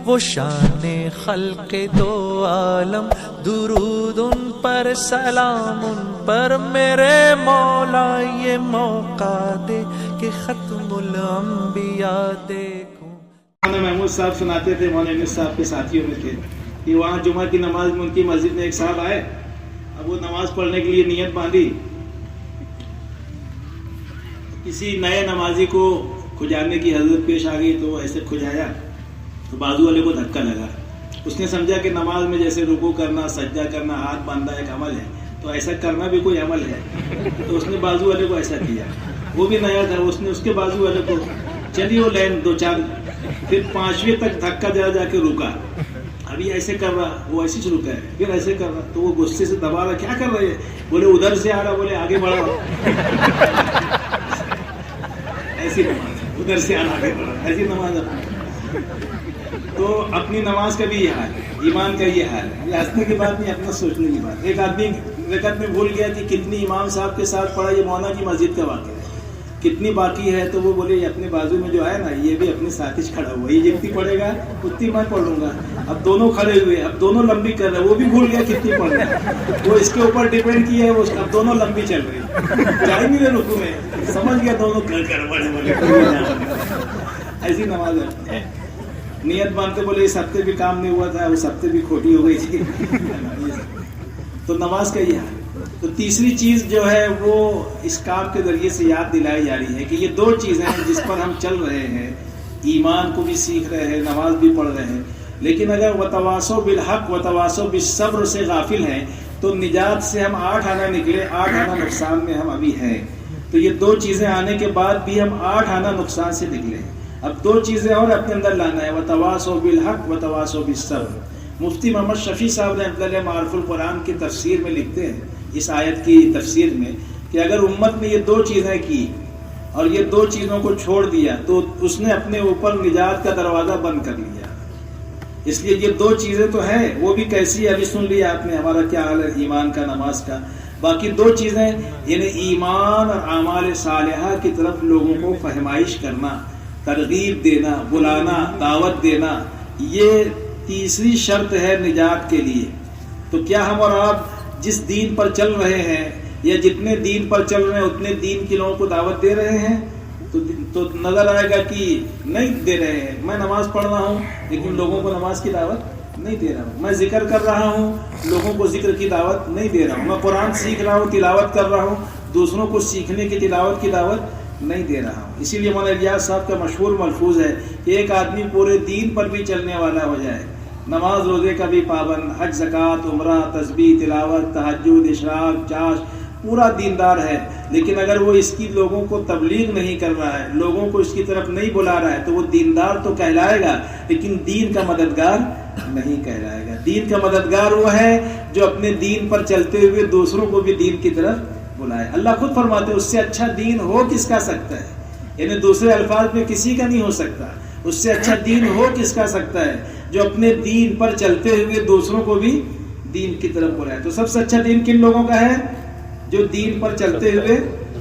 وہ شان خلق دو عالم، درود ان پر سلام ان پر میرے مولا، یہ موقع دے کہ ختم الانبیاء دیکھوں۔ مولانا محمود صاحب سناتے تھے، مولانا انیس صاحب کے ساتھیوں میں تھے کہ وہاں جمعہ کی نماز میں ان کی مسجد میں ایک صاحب آئے، اب وہ نماز پڑھنے کے لیے نیت باندھی، کسی نئے نمازی کو کھجانے کی حضرت پیش آ گئی تو وہ ایسے کھجایا تو بازو والے کو دھکا لگا۔ اس نے سمجھا کہ نماز میں جیسے رکوع کرنا، سجدہ کرنا، ہاتھ باندھنا ایک عمل ہے، تو ایسا کرنا بھی کوئی عمل ہے، تو اس نے بازو والے کو ایسا کیا۔ وہ بھی نیا تھا، اس نے اس کے بازو والے کو چلی وہ لین دو چار، پھر پانچویں تک دھکا جا کے رکا، ابھی ایسے کر رہا، وہ ایسے رکا ہے، پھر ایسے کر رہا، تو وہ غصے سے دبا رہا، کیا کر رہے ہیں؟ بولے ادھر سے آ رہا، بولے آگے بڑھا، ایسی نماز، ادھر سے آنا آگے بڑھا، ایسی نماز اپنی۔ تو اپنی نماز کا بھی یہ حال ہے، ایمان کا یہ حال ہے، یہ ہنسنے کی بات نہیں، اپنا سوچنے کی بات۔ ایک آدمی رکعت میں بھول گیا کہ کتنی امام صاحب کے ساتھ پڑھا، یہ مولانا کی مسجد کا واقعہ ہے، کتنی باقی ہے، تو وہ بولے یہ اپنے بازو میں جو ہے نا، یہ بھی اپنے ساتھ ہی کھڑا ہوا، یہ جتنی پڑھے گا اتنی میں پڑھ لوں گا۔ اب دونوں کھڑے ہوئے، اب دونوں لمبی کر رہے، وہ بھی بھول گیا کتنی پڑھ رہے ہیں، وہ اس کے اوپر ڈیپینڈ کیا ہے، اب دونوں لمبی چل رہی، جائیں نہیں رہے رکوع میں، سمجھ گیا دونوں گڑبڑ ہے، ایسی نماز ہے۔ نیت باندھتے بولے اس ہفتے بھی کام نہیں ہوا تھا، اس ہفتے بھی کھوٹی ہو گئی تھی، تو نماز کا یہ ہے۔ تو تیسری چیز جو ہے وہ اس کام کے ذریعے سے یاد دلائی جا رہی ہے کہ یہ دو چیزیں ہیں جس پر ہم چل رہے ہیں، ایمان کو بھی سیکھ رہے ہیں، نماز بھی پڑھ رہے ہیں، لیکن اگر وتواصوا بالحق وتواصوا بالصبر سے غافل ہیں تو نجات سے ہم 8 آنا نکلے، 8 آنا نقصان میں ہم ابھی ہیں۔ تو یہ دو چیزیں آنے کے بعد بھی ہم 8 آنا نقصان سے نکلے۔ اب دو چیزیں اور اپنے اندر لانا ہے، وتواصوا بالحق وتواصوا بالصبر۔ مفتی محمد شفیع صاحب رحمۃ اللہ معارف القرآن کی تفسیر میں لکھتے ہیں، اس آیت کی تفسیر میں، کہ اگر امت نے یہ دو چیزیں کی اور یہ دو چیزوں کو چھوڑ دیا تو اس نے اپنے اوپر نجات کا دروازہ بند کر لیا۔ اس لیے یہ دو چیزیں تو ہیں، وہ بھی کیسی ہے ابھی سن لیا آپ نے، ہمارا کیا حال ہے ایمان کا، نماز کا۔ باقی دو چیزیں یعنی ایمان اور اعمال صالحہ کی طرف لوگوں کو فہمائش کرنا، ترغیب دینا، بلانا، دعوت دینا، یہ تیسری شرط ہے نجات کے لیے۔ تو کیا ہم اور آپ جس دین پر چل رہے ہیں یا جتنے دین پر چل رہے ہیں اتنے دین کے لوگوں کو دعوت دے رہے ہیں؟ تو نظر آئے گا کہ نہیں دے رہے ہیں۔ میں نماز پڑھ رہا ہوں لیکن لوگوں کو نماز کی دعوت نہیں دے رہا ہوں، میں ذکر کر رہا ہوں لوگوں کو ذکر کی دعوت نہیں دے رہا ہوں، میں قرآن سیکھ رہا ہوں، تلاوت کر رہا ہوں، دوسروں کو سیکھنے کی تلاوت کی دعوت نہیں دے رہا ہوں۔ اسی لیے مولانا الیاس صاحب کا مشہور ملفوظ ہے کہ ایک آدمی پورے دین پر بھی چلنے والا ہو جائے، نماز روزے کا بھی پابند، حج زکوٰۃ عمرہ تسبیح تلاوت تہجد اشراق چاش، پورا دیندار ہے، لیکن اگر وہ اس کی لوگوں کو تبلیغ نہیں کر رہا ہے، لوگوں کو اس کی طرف نہیں بلا رہا ہے، تو وہ دیندار تو کہلائے گا لیکن دین کا مددگار نہیں کہلائے گا۔ دین کا مددگار وہ ہے جو اپنے دین پر چلتے ہوئے دوسروں کو بھی دین کی طرف بلائے۔ اللہ خود فرماتے ہیں اس سے اچھا دین ہو کس کا سکتا ہے، یعنی دوسرے الفاظ میں کسی کا نہیں ہو سکتا، اس سے اچھا دین ہو کس کا سکتا ہے جو اپنے دین پر چلتے ہوئے دوسروں کو بھی دین کی طرف بلائے۔ تو سب سے اچھا دین کن لوگوں کا ہے؟ جو دین پر چلتے ہوئے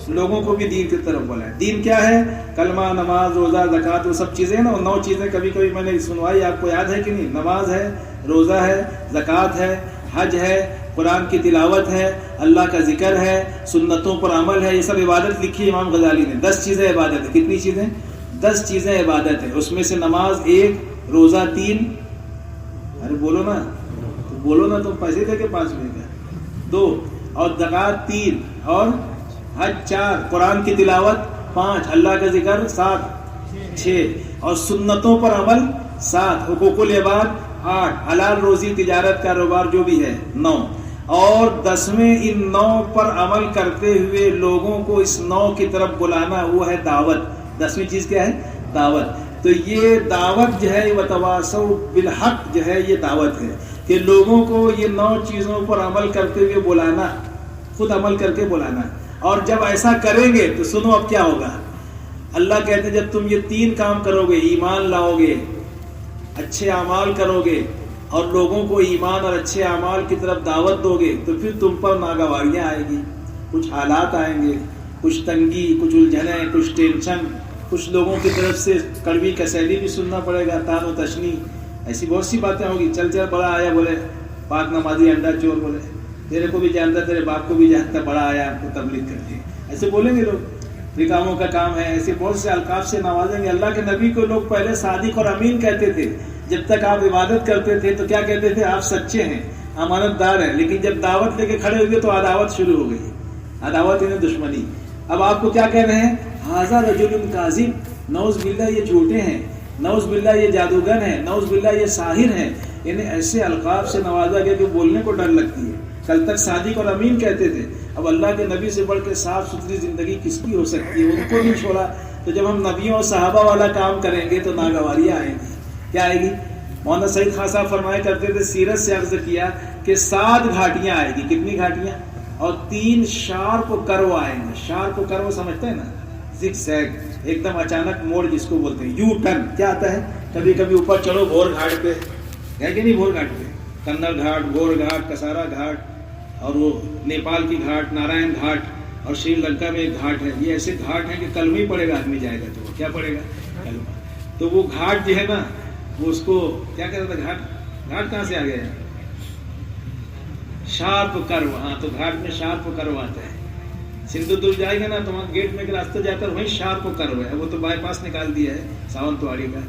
لوگوں کو بھی دین کی طرف بلائے۔ دین کیا ہے؟ کلمہ، نماز، روزہ، زکوٰۃ، وہ سب چیزیں نا، 9 چیزیں کبھی کبھی میں نے سنوائی، آپ کو یاد ہے کہ نہیں؟ نماز ہے، روزہ ہے، زکوٰۃ ہے، حج ہے، قرآن کی تلاوت ہے، اللہ کا ذکر ہے، سنتوں پر عمل ہے، یہ سب عبادت لکھی امام غزالی نے۔ 10 چیزیں عبادت ہے۔ کتنی چیزیں؟ 10 چیزیں عبادت ہے۔ اس میں سے نماز 1، روزہ 3، ارے بولو نا، بولو نا، تم پیسے دے کے 5 لے گا 2، اور زکوٰۃ 3، اور حج 4، قرآن کی تلاوت 5، اللہ کا ذکر 7، 6، اور سنتوں پر عمل 7، حقوق العباد 8، حلال روزی تجارت کاروبار جو بھی ہے 9، اور 10ویں ان 9 پر عمل کرتے ہوئے لوگوں کو اس 9 کی طرف بلانا، وہ ہے دعوت۔ 10ویں چیز کیا ہے؟ دعوت۔ تو یہ دعوت جو ہے وتواصوا بالحق جو ہے، یہ دعوت ہے کہ لوگوں کو یہ 9 چیزوں پر عمل کرتے ہوئے بلانا، خود عمل کر کے بلانا۔ اور جب ایسا کریں گے تو سنو اب کیا ہوگا۔ اللہ کہتے ہیں جب تم یہ 3 کام کرو گے، ایمان لاؤ گے، اچھے اعمال کرو گے، اور لوگوں کو ایمان اور اچھے اعمال کی طرف دعوت دو گے، تو پھر تم پر ناگواریاں آئیں گی، کچھ حالات آئیں گے، کچھ تنگی، کچھ الجھنیں، کچھ ٹینشن، کچھ لوگوں کی طرف سے کڑوی کسیلی بھی سننا پڑے گا، تان و تشنی، ایسی بہت سی باتیں ہوگی. چل بڑا آیا بولے پاک نمازی انڈا چور, بولے تیرے کو بھی جانتا, تیرے باپ کو بھی جانتا, بڑا آیا آپ کو تبلیغ کرتے ہیں. ایسے بولیں گے لوگ, نکاموں کا کام ہے. ایسے بہت سے القاب سے نوازیں گے. اللہ کے نبی کو لوگ پہلے صادق اور امین کہتے تھے. جب تک آپ عبادت کرتے تھے تو کیا کہتے تھے؟ آپ سچے ہیں, امانت دار ہیں. لیکن جب دعوت لے کے کھڑے ہوئے تو عداوت شروع ہو گئی. عداوت یعنی دشمنی. اب آپ کو کیا کہہ رہے ہیں؟ ھذا رجل کاذب, نعوذ باللہ یہ جھوٹے ہیں, نعوذ باللہ یہ جادوگر ہیں, نعوذ باللہ یہ ساحر ہیں. یعنی ایسے القاب سے نوازا گیا کہ بولنے کو ڈر لگتی ہے. کل تک صادق اور امین کہتے تھے, اب اللہ کے نبی سے بڑھ کے صاف ستھری زندگی کس کی ہو سکتی ہے؟ ان کو نہیں چھوڑا. تو جب ہم نبیوں اور صحابہ والا کام کریں گے تو ناگواریاں آئیں گی. کیا آئے گی؟ مولانا سعید خان صاحب فرمایا کرتے تھے, سیرت سے عرض کیا کہ 7 گھاٹیاں آئے گی. کتنی گھاٹیاں؟ اور 3 شارپ کرو آئیں گے. شارپ کرو سمجھتے ہیں نا, زگ زیگ, ایک دم اچانک موڑ جس کو بولتے ہیں. یو ٹرن کیا آتا ہے؟ کبھی کبھی اوپر چڑھو گھور گھاٹ پہ, ہے کہ نہیں؟ گھور گھاٹ پہ کنر گھاٹ, گھور گھاٹ, کسارا گھاٹ, اور وہ نیپال کی گھاٹ نارائن گھاٹ, اور شری لنکا میں ایک گھاٹ ہے. یہ ایسے گھاٹ ہیں کہ کلمہ ہی پڑے گا آدمی جائے گا تو کیا پڑے گا؟ کلمہ. تو وہ گھاٹ جو ہے نا, وہ اس کو کیا کہتا تھا؟ گھاٹ کہاں سے آ گیا؟ شارپ کرو. ہاں, تو گھاٹ میں شارپ کرو آتا ہے. سندھو دور جائے گا نا تو وہاں گیٹ میں ایک راستہ جاتا ہے, وہیں شارپ کرو ہے. وہ تو بائی پاس نکال دیا ہے ساونتواڑی کا,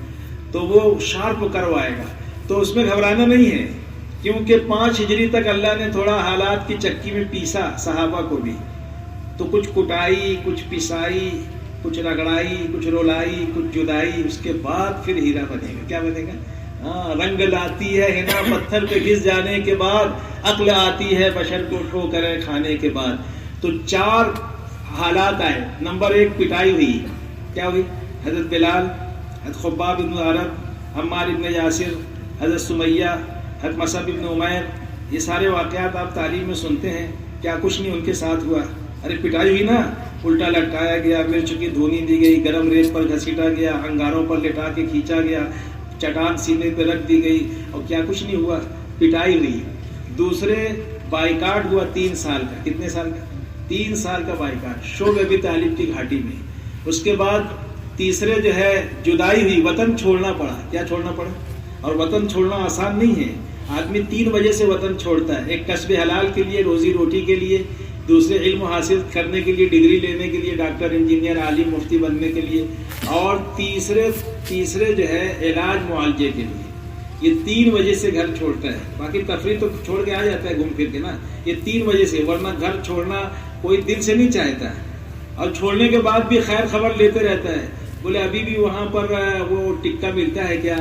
تو وہ شارپ کرو آئے گا. تو اس میں گھبرانا نہیں ہے, کیونکہ 5 ہجری تک اللہ نے تھوڑا حالات کی چکی میں پیسا صحابہ کو بھی. تو کچھ کٹائی, کچھ پسائی, کچھ رگڑائی, کچھ رولائی, کچھ جدائی. اس کے بعد پھر ہیرا بنے گا. کیا بنے گا؟ ہاں, رنگ لاتی ہے ہنا پتھر پہ گھس جانے کے بعد, عقل آتی ہے بشر کو ٹھو کرے کھانے کے بعد. تو 4 حالات آئے. نمبر 1 پٹائی ہوئی. کیا ہوئی؟ حضرت بلال, حضرت خباب بن عرب, عمار بن یاسر, حضرت سمیہ, حضرت مصعب بن عمیر. یہ سارے واقعات آپ تعلیم میں سنتے ہیں. کیا کچھ نہیں ان کے ساتھ ہوا؟ ارے پٹائی ہوئی نا, الٹا لٹکایا گیا, مرچ کی دھونی دی گئی, گرم ریت پر گھسیٹا گیا, انگاروں پر لٹا کے کھینچا گیا, چٹان سینے پہ رکھ دی گئی, اور کیا کچھ نہیں ہوا؟ پٹائی ہوئی. دوسرے بائیکاٹ ہوا 3 سال کا. کتنے سال کا؟ 3 سال کا بائیکاٹ شعب ابی طالب کی گھاٹی میں. اس کے بعد تیسرے جو ہے جدائی ہوئی, وطن چھوڑنا پڑا. کیا چھوڑنا پڑا؟ اور وطن چھوڑنا آسان نہیں ہے. آدمی 3 وجہ سے وطن چھوڑتا ہے. ایک کسب حلال کے لیے, روزی روٹی کے لیے. دوسرے علم حاصل کرنے کے لیے, ڈگری لینے کے لیے, ڈاکٹر, انجینئر, عالم, مفتی بننے کے لیے. اور تیسرے جو ہے علاج معالجے کے لیے. یہ 3 وجہ سے گھر چھوڑتا ہے. باقی تفریح تو چھوڑ کے آ جاتا ہے گھوم پھر کے نا. یہ 3 وجہ سے, ورنہ گھر چھوڑنا کوئی دل سے نہیں چاہتا ہے. اور چھوڑنے کے بعد بھی خیر خبر لیتے رہتا ہے. بولے ابھی بھی وہاں پر وہ ٹکا ملتا ہے کیا؟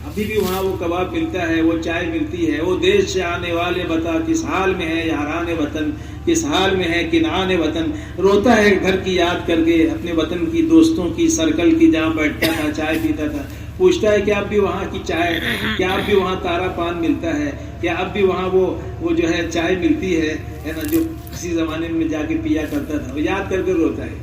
ابھی بھی وہاں وہ کباب ملتا ہے, وہ چائے ملتی ہے. وہ دیش سے آنے والے بتا کس حال میں ہے یاران وطن, کس حال میں ہے کنعان وطن. روتا ہے گھر کی یاد کر کے, اپنے وطن کی, دوستوں کی, سرکل کی, جہاں بیٹھتا تھا, چائے پیتا تھا. پوچھتا ہے کہ اب بھی وہاں کی چائے, کیا اب بھی وہاں تارا پان ملتا ہے, کیا اب بھی وہاں وہ جو ہے چائے ملتی ہے نا, جو کسی زمانے میں جا کے پیا کرتا تھا. وہ یاد کر کے روتا ہے.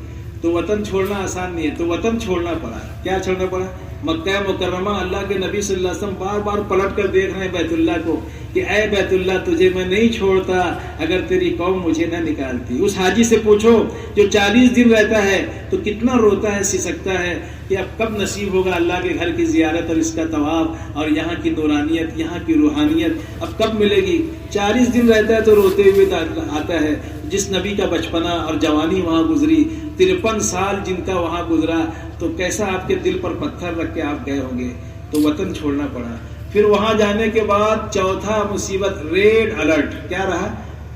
تو وطن چھوڑنا آسان نہیں ہے. تو وطن چھوڑنا پڑا. کیا چھوڑنا پڑا؟ مکہ مکرمہ. اللہ کے نبی صلی اللہ علیہ وسلم بار بار پلٹ کر دیکھ رہے ہیں بیت اللہ کو کہ اے بیت اللہ, تجھے میں نہیں چھوڑتا اگر تیری قوم مجھے نہ نکالتی. اس حاجی سے پوچھو جو 40 دن رہتا ہے تو کتنا روتا ہے, سسکتا ہے کہ اب کب نصیب ہوگا اللہ کے گھر کی زیارت اور اس کا طواف, اور یہاں کی نورانیت, یہاں کی روحانیت اب کب ملے گی. 40 دن رہتا ہے تو روتے ہوئے آتا ہے. جس نبی کا بچپنا اور جوانی وہاں گزری, 53 سال جن کا وہاں گزرا, تو کیسا آپ کے دل پر پتھر رکھ کے آپ گئے ہوں گے. تو وطن چھوڑنا پڑا. پھر وہاں جانے کے بعد چوتھا مصیبت, ریڈ الرٹ. کیا رہا؟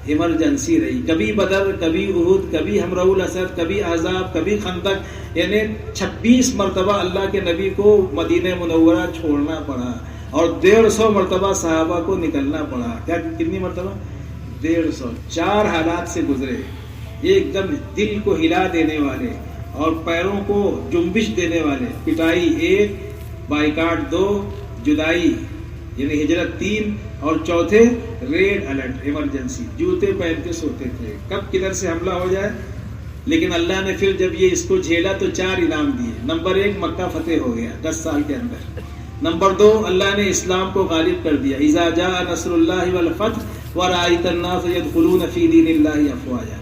ایمرجنسی رہی. کبھی بدر, کبھی احد, کبھی ہمراہ الاسد, کبھی احزاب, کبھی خندق. یعنی 26 مرتبہ اللہ کے نبی کو مدینہ منورہ چھوڑنا پڑا, اور 150 مرتبہ صحابہ کو نکلنا پڑا. کیا کتنی مرتبہ؟ 150. 4 حالات سے گزرے. ایک دم دل کو ہلا دینے والے اور پیروں کو جنبش دینے والے. پٹائی 1, بائیکاٹ 2, جدائی یعنی ہجرت 3, اور چوتھے ریڈ الرٹ, ایمرجنسی. جوتے پہن کے سوتے تھے کب کدھر سے حملہ ہو جائے. لیکن اللہ نے پھر جب یہ اس کو جھیلا تو 4 انعام دیے. نمبر 1, مکہ فتح ہو گیا 10 سال کے اندر. نمبر 2, اللہ نے اسلام کو غالب کر دیا. اذا جاء نصر اللہ والفتح ورأیت الناس يدخلون فی دین اللہ افواجا.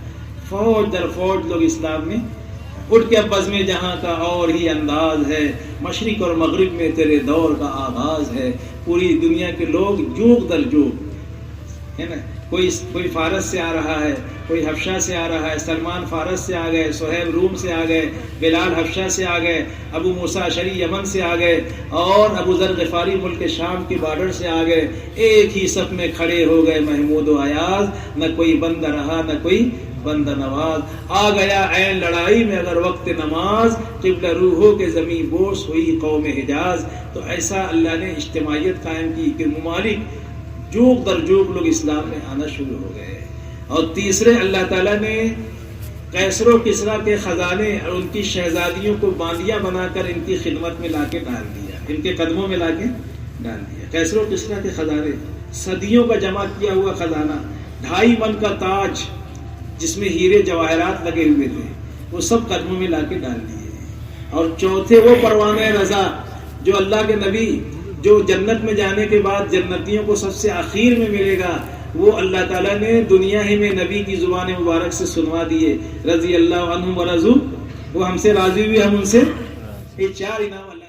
فوج در فوج لوگ اسلام میں اٹھ کے اب بزم جہاں کا اور ہی انداز ہے، مشرق اور مغرب میں تیرے دور کا آغاز ہے، پوری دنیا کے لوگ جوق در جوق ہے نا، کوئی فارس سے آ رہا ہے، کوئی حبشہ سے آ رہا ہے، سلمان فارس سے آ گئے، صہیب روم سے آ گئے، بلال حبشہ سے آ گئے، ابو موسیٰ اشعری یمن سے آ گئے، اور ابو ذر غفاری ملک شام کے بارڈر سے آ گئے، ایک ہی صف میں کھڑے ہو گئے محمود و ایاز، نہ کوئی بندہ رہا نہ کوئی بندہ نواز، آ گیا عین لڑائی میں اگر وقت نماز، قبلہ روحوں کے زمین بوس ہوئی قوم حجاز۔ تو ایسا اللہ نے اجتماعیت قائم کی کہ ممالک جوق در جوق لوگ اسلام میں آنا شروع ہو گئے۔ اور تیسرے اللہ تعالیٰ نے قیصر و کسریٰ کے خزانے اور ان کی شہزادیوں کو باندیاں بنا کر ان کی خدمت میں لا کے ڈال دیا، ان کے قدموں میں لا کے ڈال دیا۔ قیصر و کسریٰ کے خزانے، صدیوں کا جمع کیا ہوا خزانہ، 2.5 من کا تاج جس میں ہیرے جواہرات لگے ہوئے تھے، وہ سب قدموں میں لا کے ڈال دیے۔ اور چوتھے وہ پروانہ رضا جو اللہ کے نبی جو جنت میں جانے کے بعد جنتیوں کو سب سے آخر میں ملے گا، وہ اللہ تعالیٰ نے دنیا ہی میں نبی کی زبان مبارک سے سنوا دیے، رضی اللہ عنہم ورضوا، وہ ہم سے راضی ہوئے، ہم ان سے۔ یہ 4 انعام اللہ